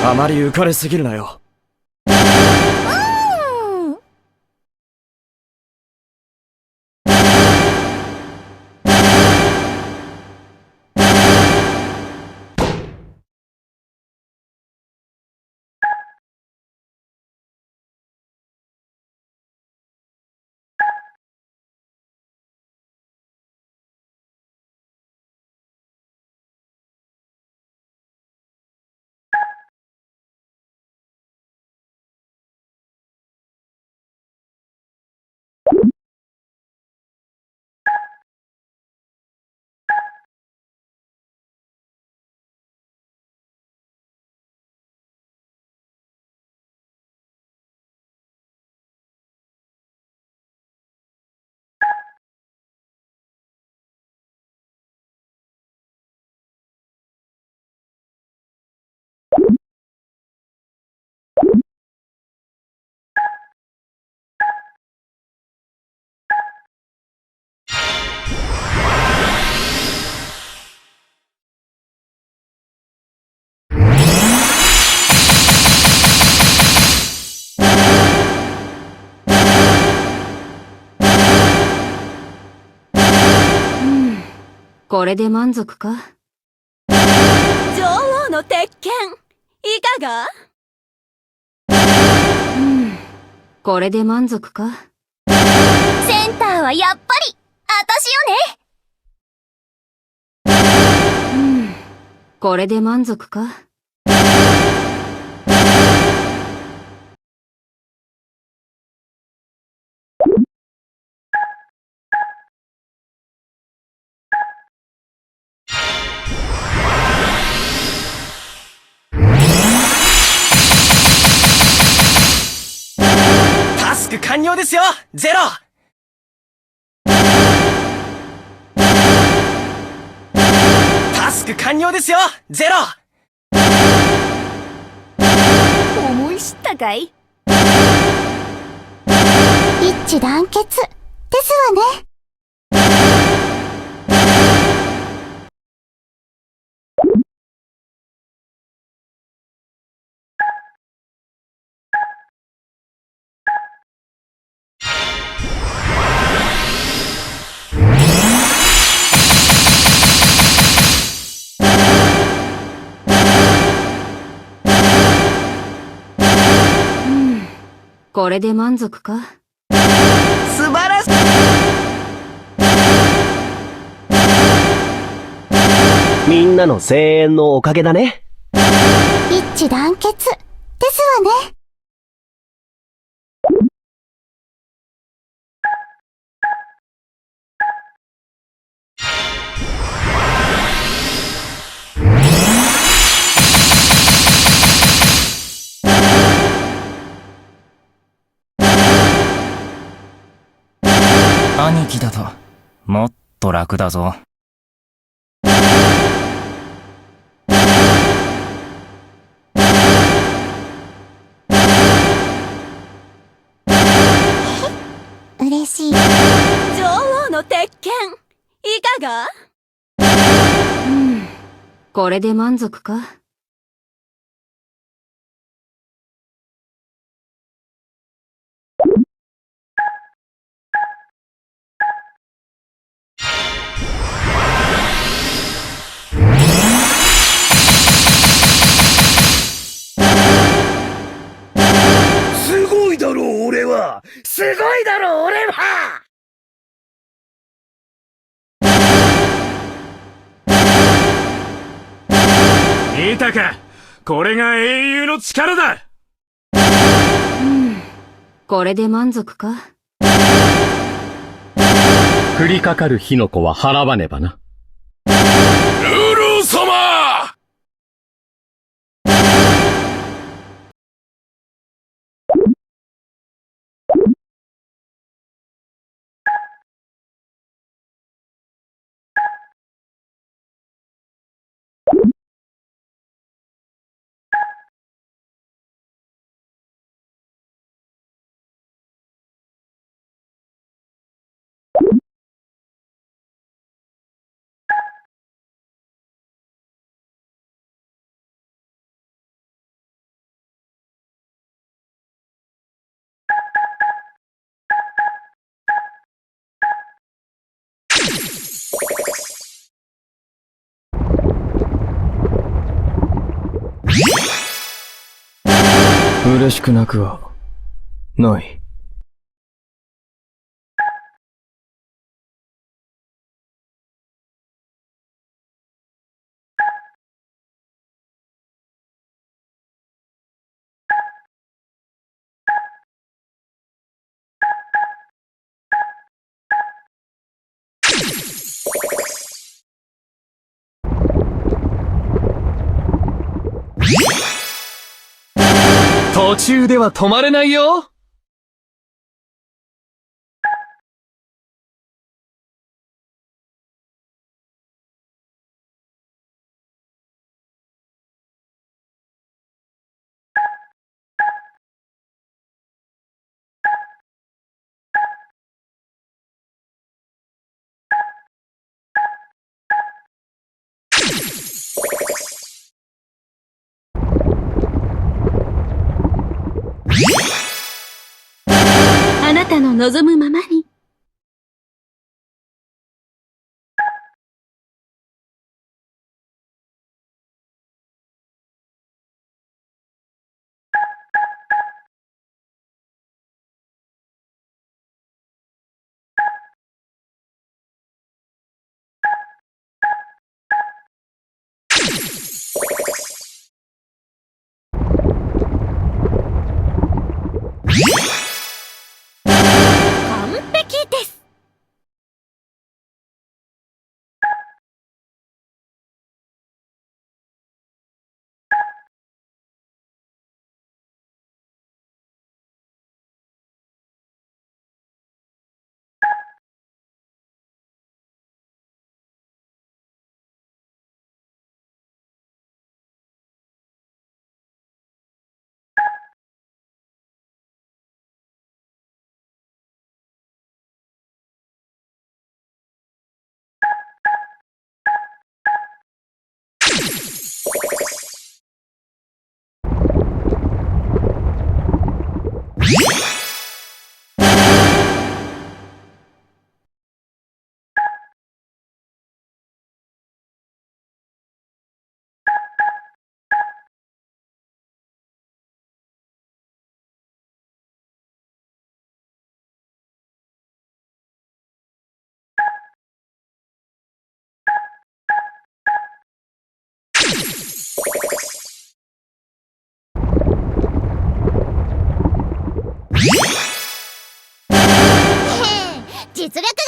あまり浮かれすぎるなよ。これで満足か？女王の鉄拳、いかが？これで満足か？センターはやっぱり、あたしよね。これで満足か？タスク完了ですよ、ゼロ。タスク完了ですよ、ゼロ。思い知ったかい？一致団結ですわね。これで満足か？素晴らしい。みんなの声援のおかげだね。一致団結ですわね。兄貴だともっと楽だぞ。嬉しい。女王の鉄拳、いかが？これで満足か？すごいだろう、俺は。すごいだろう、俺は。見たか、これが英雄の力だ。これで満足か？降りかかる火の粉は払わねばな。ルール様。嬉しくなくは、ない。途中では止まれないよ。あなたの望むままに。完璧です。実力